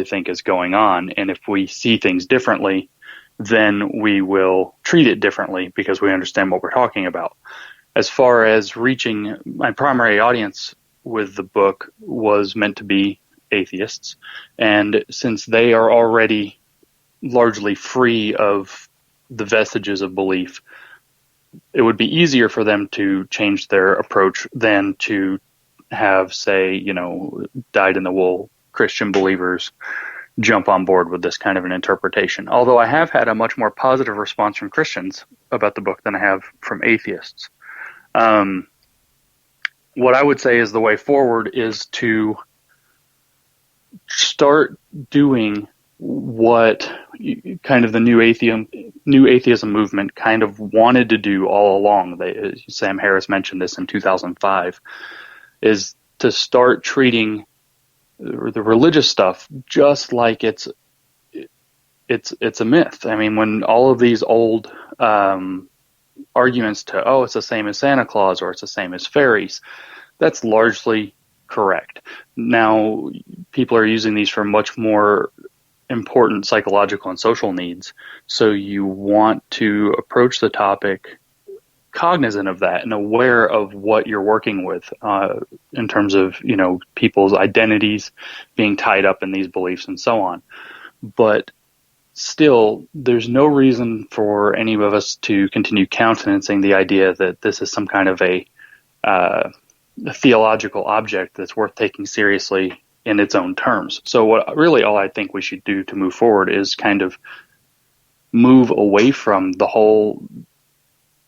think is going on. And if we see things differently, then we will treat it differently because we understand what we're talking about. As far as reaching my primary audience with the book was meant to be atheists. And since they are already largely free of the vestiges of belief, it would be easier for them to change their approach than to have, say, dyed-in-the-wool Christian believers jump on board with this kind of an interpretation. Although I have had a much more positive response from Christians about the book than I have from atheists. What I would say is the way forward is to start doing what kind of the new atheism movement kind of wanted to do all along. Sam Harris mentioned this in 2005, is to start treating the religious stuff just like it's a myth. I mean, when all of these old arguments to, it's the same as Santa Claus or it's the same as fairies, that's largely correct. Now, people are using these for much more important psychological and social needs. So you want to approach the topic cognizant of that and aware of what you're working with in terms of, people's identities being tied up in these beliefs and so on. But still, there's no reason for any of us to continue countenancing the idea that this is some kind of a theological object that's worth taking seriously in its own terms. So all I think we should do to move forward is kind of move away from the whole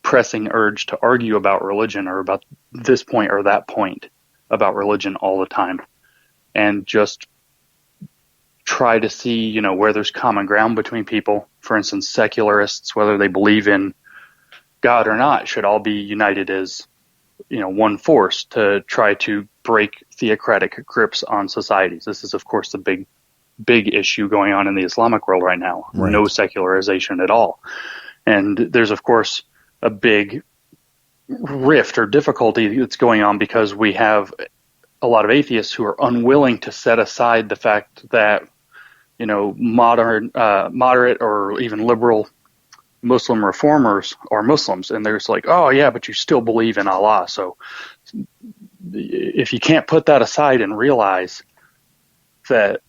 pressing urge to argue about religion or about this point or that point about religion all the time, and just try to see, where there's common ground between people. For instance, secularists, whether they believe in God or not, should all be united as, one force to try to break theocratic grips on societies. This is, of course, the big issue going on in the Islamic world right now. Right. No secularization at all. And there's, of course, a big rift or difficulty that's going on because we have a lot of atheists who are unwilling to set aside the fact that, moderate or even liberal Muslim reformers are Muslims, and they're just like, oh yeah, but you still believe in Allah. So if you can't put that aside and realize that,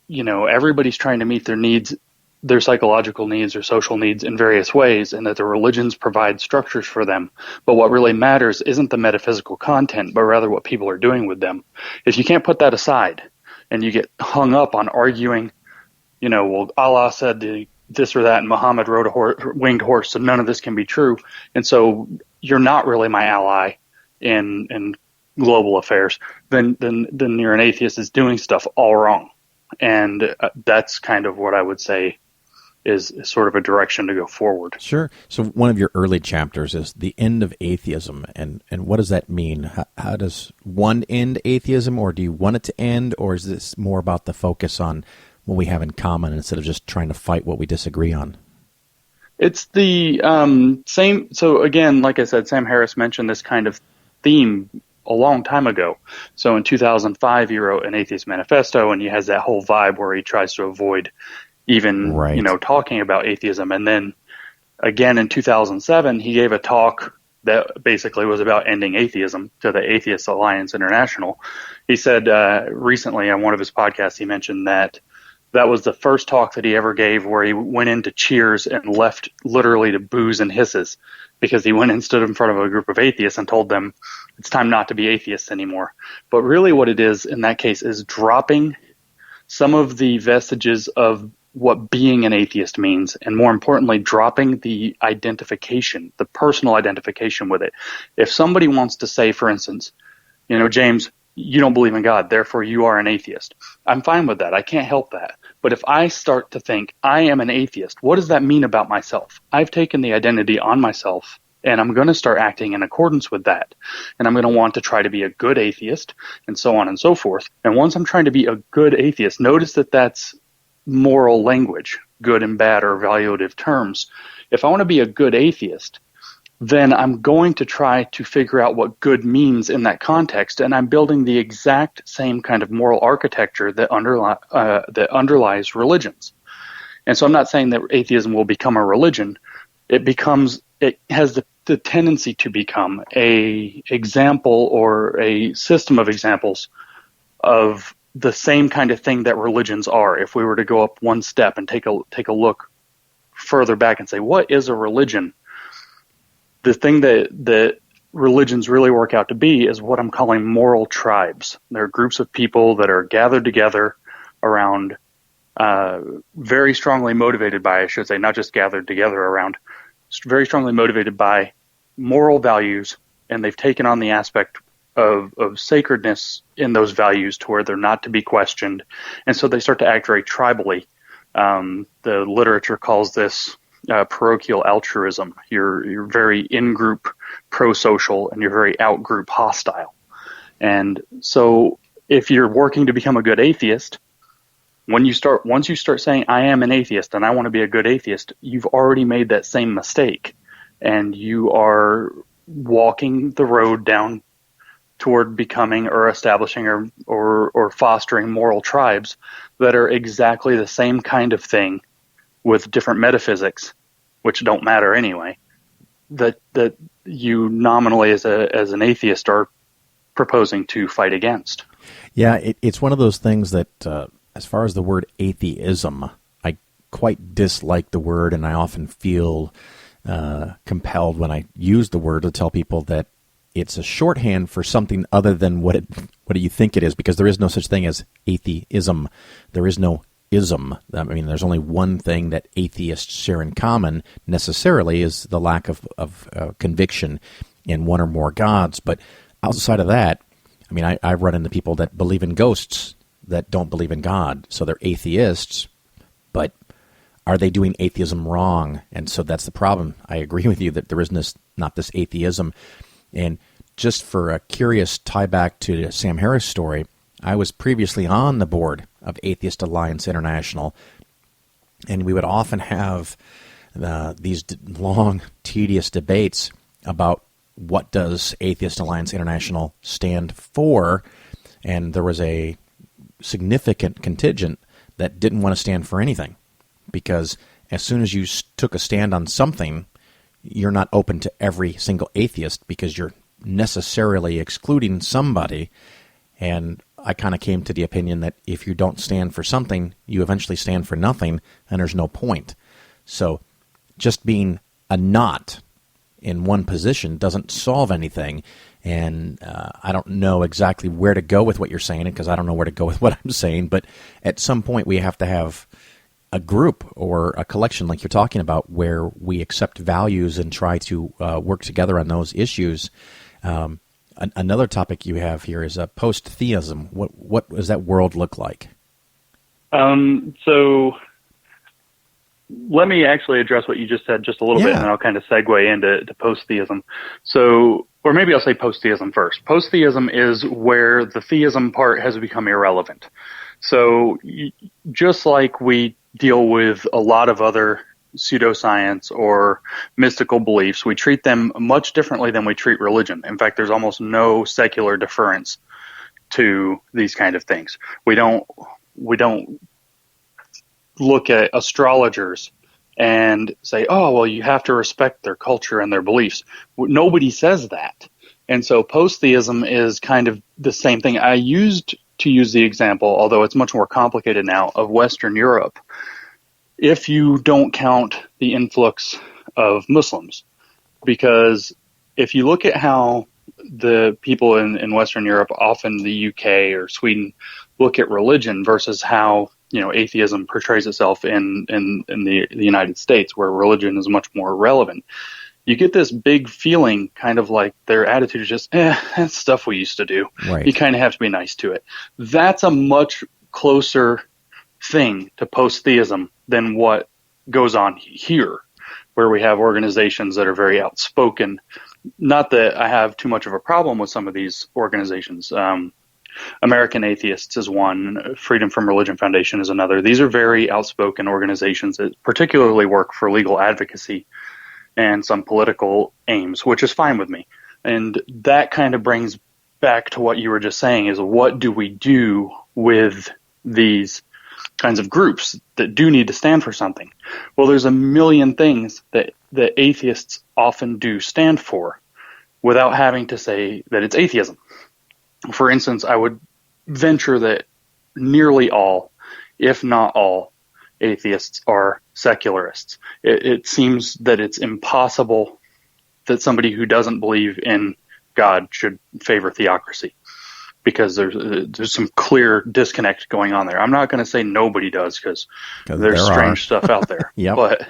everybody's trying to meet their needs, their psychological needs or social needs in various ways, and that the religions provide structures for them. But what really matters isn't the metaphysical content, but rather what people are doing with them. If you can't put that aside and you get hung up on arguing, Allah said this or that, and Muhammad rode a winged horse, so none of this can be true. And so you're not really my ally in global affairs. Then you're an atheist is doing stuff all wrong. And that's kind of what I would say is sort of a direction to go forward. Sure. So one of your early chapters is the end of atheism. And what does that mean? How does one end atheism, or do you want it to end? Or is this more about the focus on what we have in common instead of just trying to fight what we disagree on? It's the same. So again, like I said, Sam Harris mentioned this kind of theme a long time ago. So in 2005, he wrote an Atheist Manifesto, and he has that whole vibe where he tries to avoid even, talking about atheism. And then again in 2007, he gave a talk that basically was about ending atheism to the Atheist Alliance International. He said recently on one of his podcasts, he mentioned that was the first talk that he ever gave where he went into cheers and left literally to boos and hisses, because he went and stood in front of a group of atheists and told them it's time not to be atheists anymore. But really what it is in that case is dropping some of the vestiges of what being an atheist means, and more importantly, dropping the identification, the personal identification with it. If somebody wants to say, for instance, James, you don't believe in God, therefore you are an atheist, I'm fine with that. I can't help that. But if I start to think I am an atheist, what does that mean about myself? I've taken the identity on myself, and I'm going to start acting in accordance with that. And I'm going to want to try to be a good atheist, and so on and so forth. And once I'm trying to be a good atheist, notice that that's moral language, good and bad or evaluative terms. If I want to be a good atheist, then I'm going to try to figure out what good means in that context, and I'm building the exact same kind of moral architecture that underlies religions. And so I'm not saying that atheism will become a religion. It has the tendency to become a example or a system of examples of the same kind of thing that religions are. If we were to go up one step and take a look further back and say, what is a religion? The thing that religions really work out to be is what I'm calling moral tribes. They're groups of people that are gathered together around, very strongly motivated by, I should say, not just gathered together around, very strongly motivated by moral values, and they've taken on the aspect of sacredness in those values to where they're not to be questioned. And so they start to act very tribally. The literature calls this parochial altruism. You're very in-group pro-social, and you're very out-group hostile. And so if you're working to become a good atheist, once you start saying, I am an atheist and I want to be a good atheist, you've already made that same mistake. And you are walking the road down toward becoming or establishing or fostering moral tribes that are exactly the same kind of thing with different metaphysics, which don't matter anyway, that you nominally as an atheist are proposing to fight against. Yeah, it's one of those things that, as far as the word atheism, I quite dislike the word, and I often feel compelled when I use the word to tell people that it's a shorthand for something other than what you think it is, because there is no such thing as atheism. There is no ism. I mean, there's only one thing that atheists share in common necessarily is the lack of conviction in one or more gods. But outside of that, I mean, I've run into people that believe in ghosts that don't believe in God. So they're atheists, but are they doing atheism wrong? And so that's the problem. I agree with you that there is not this atheism. And just for a curious tie back to the Sam Harris story, I was previously on the board of Atheist Alliance International, and we would often have these long, tedious debates about what does Atheist Alliance International stand for, and there was a significant contingent that didn't want to stand for anything, because as soon as you took a stand on something, you're not open to every single atheist because you're necessarily excluding somebody. And I kind of came to the opinion that if you don't stand for something, you eventually stand for nothing, and there's no point. So just being a knot in one position doesn't solve anything. And I don't know exactly where to go with what you're saying, because I don't know where to go with what I'm saying. But at some point, we have to have a group or a collection like you're talking about where we accept values and try to work together on those issues. Another topic you have here is post-theism. What does that world look like? So let me actually address what you just said just a little bit, and then I'll kind of segue into post-theism. So, or maybe I'll say post-theism first. Post-theism is where the theism part has become irrelevant. So just like we deal with a lot of other pseudoscience or mystical beliefs, we treat them much differently than we treat religion. In fact, there's almost no secular deference to these kind of things. We don't look at astrologers and say, oh, well, you have to respect their culture and their beliefs. Nobody says that. And so post-theism is kind of the same thing. I used to use the example, although it's much more complicated now, of Western Europe. If you don't count the influx of Muslims, because if you look at how the people in Western Europe, often the UK or Sweden, look at religion versus how, you know, atheism portrays itself in the United States, where religion is much more relevant, you get this big feeling, kind of like their attitude is just, that's stuff we used to do. Right. You kind of have to be nice to it. That's a much closer thing to post-theism than what goes on here, where we have organizations that are very outspoken. Not that I have too much of a problem with some of these organizations. American Atheists is one. Freedom from Religion Foundation is another. These are very outspoken organizations that particularly work for legal advocacy and some political aims, which is fine with me. And that kind of brings back to what you were just saying, is what do we do with these kinds of groups that do need to stand for something? Well, there's a million things that atheists often do stand for without having to say that it's atheism. For instance, I would venture that nearly all, if not all, atheists are secularists. It seems that it's impossible that somebody who doesn't believe in God should favor theocracy, because there's some clear disconnect going on there. I'm not going to say nobody does, because there's strange stuff out there. Yep. But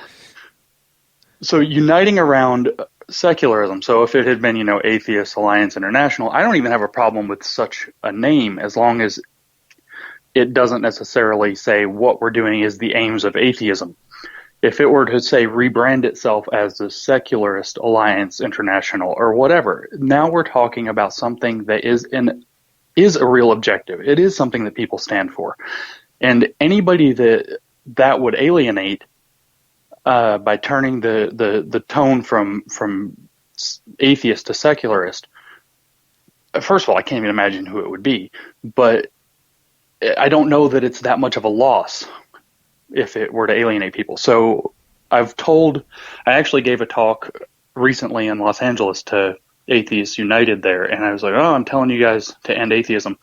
so uniting around secularism. So if it had been, Atheist Alliance International, I don't even have a problem with such a name, as long as it doesn't necessarily say what we're doing is the aims of atheism. If it were to say rebrand itself as the Secularist Alliance International or whatever, now we're talking about something that is a real objective. It is something that people stand for. And anybody that would alienate by turning the tone from atheist to secularist, first of all, I can't even imagine who it would be. But I don't know that it's that much of a loss if it were to alienate people. So I actually gave a talk recently in Los Angeles to Atheists United there, and I was like, I'm telling you guys to end atheism,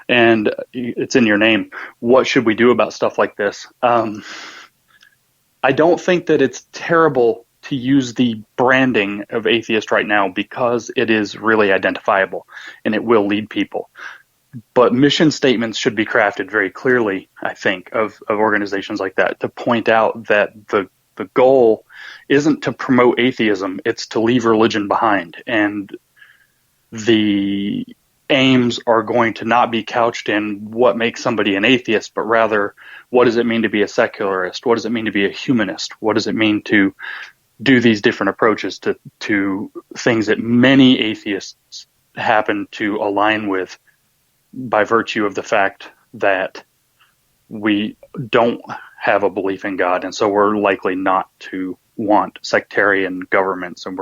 and it's in your name. What should we do about stuff like this? I don't think that it's terrible to use the branding of atheist right now, because it is really identifiable and it will lead people. But mission statements should be crafted very clearly, I think, of organizations like that, to point out that the goal isn't to promote atheism, it's to leave religion behind. And the aims are going to not be couched in what makes somebody an atheist, but rather, what does it mean to be a secularist? What does it mean to be a humanist? What does it mean to do these different approaches to things that many atheists happen to align with, by virtue of the fact that we don't have a belief in God, and so we're likely not to want sectarian governments, and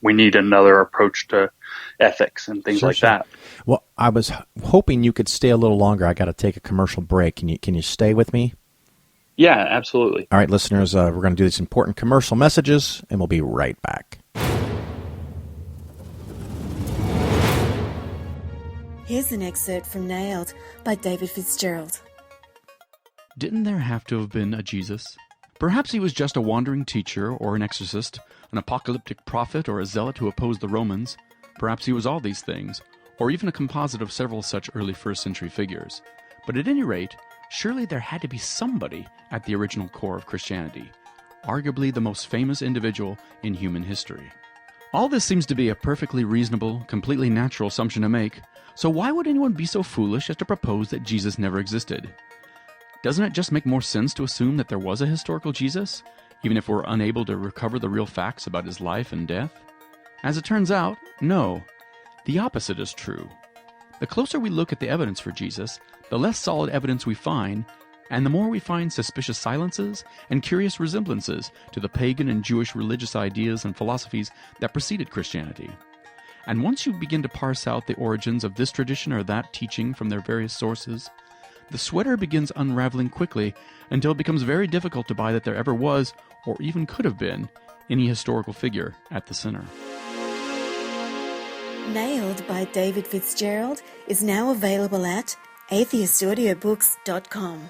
we need another approach to ethics and things like that. Well, I was hoping you could stay a little longer. I got to take a commercial break. Can you stay with me? Yeah, absolutely. All right, listeners, we're going to do these important commercial messages, and we'll be right back. Here's an excerpt from Nailed by David Fitzgerald. Didn't there have to have been a Jesus? Perhaps he was just a wandering teacher or an exorcist, an apocalyptic prophet or a zealot who opposed the Romans. Perhaps he was all these things, or even a composite of several such early first-century figures. But at any rate, surely there had to be somebody at the original core of Christianity, arguably the most famous individual in human history. All this seems to be a perfectly reasonable, completely natural assumption to make, so why would anyone be so foolish as to propose that Jesus never existed? Doesn't it just make more sense to assume that there was a historical Jesus, even if we're unable to recover the real facts about his life and death? As it turns out, no. The opposite is true. The closer we look at the evidence for Jesus, the less solid evidence we find, and the more we find suspicious silences and curious resemblances to the pagan and Jewish religious ideas and philosophies that preceded Christianity. And once you begin to parse out the origins of this tradition or that teaching from their various sources, the sweater begins unraveling quickly until it becomes very difficult to buy that there ever was, or even could have been, any historical figure at the center. Nailed by David Fitzgerald is now available at atheistaudiobooks.com.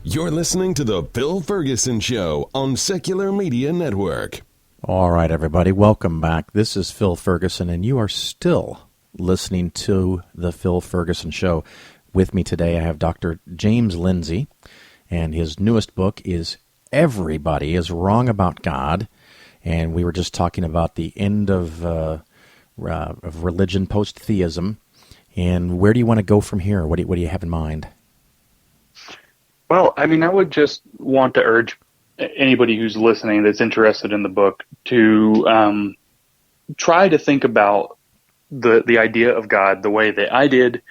You're listening to The Phil Ferguson Show on Secular Media Network. All right, everybody, welcome back. This is Phil Ferguson, and you are still listening to The Phil Ferguson Show. With me today, I have Dr. James Lindsay, and his newest book is Everybody is Wrong About God, and we were just talking about the end of religion, post-theism, and where do you want to go from here? What do you have in mind? Well, I mean, I would just want to urge anybody who's listening that's interested in the book to try to think about the idea of God the way that I did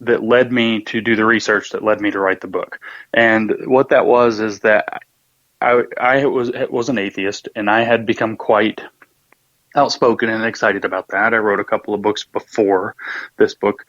that led me to do the research that led me to write the book. And what that was is that I was an atheist, and I had become quite outspoken and excited about that. I wrote a couple of books before this book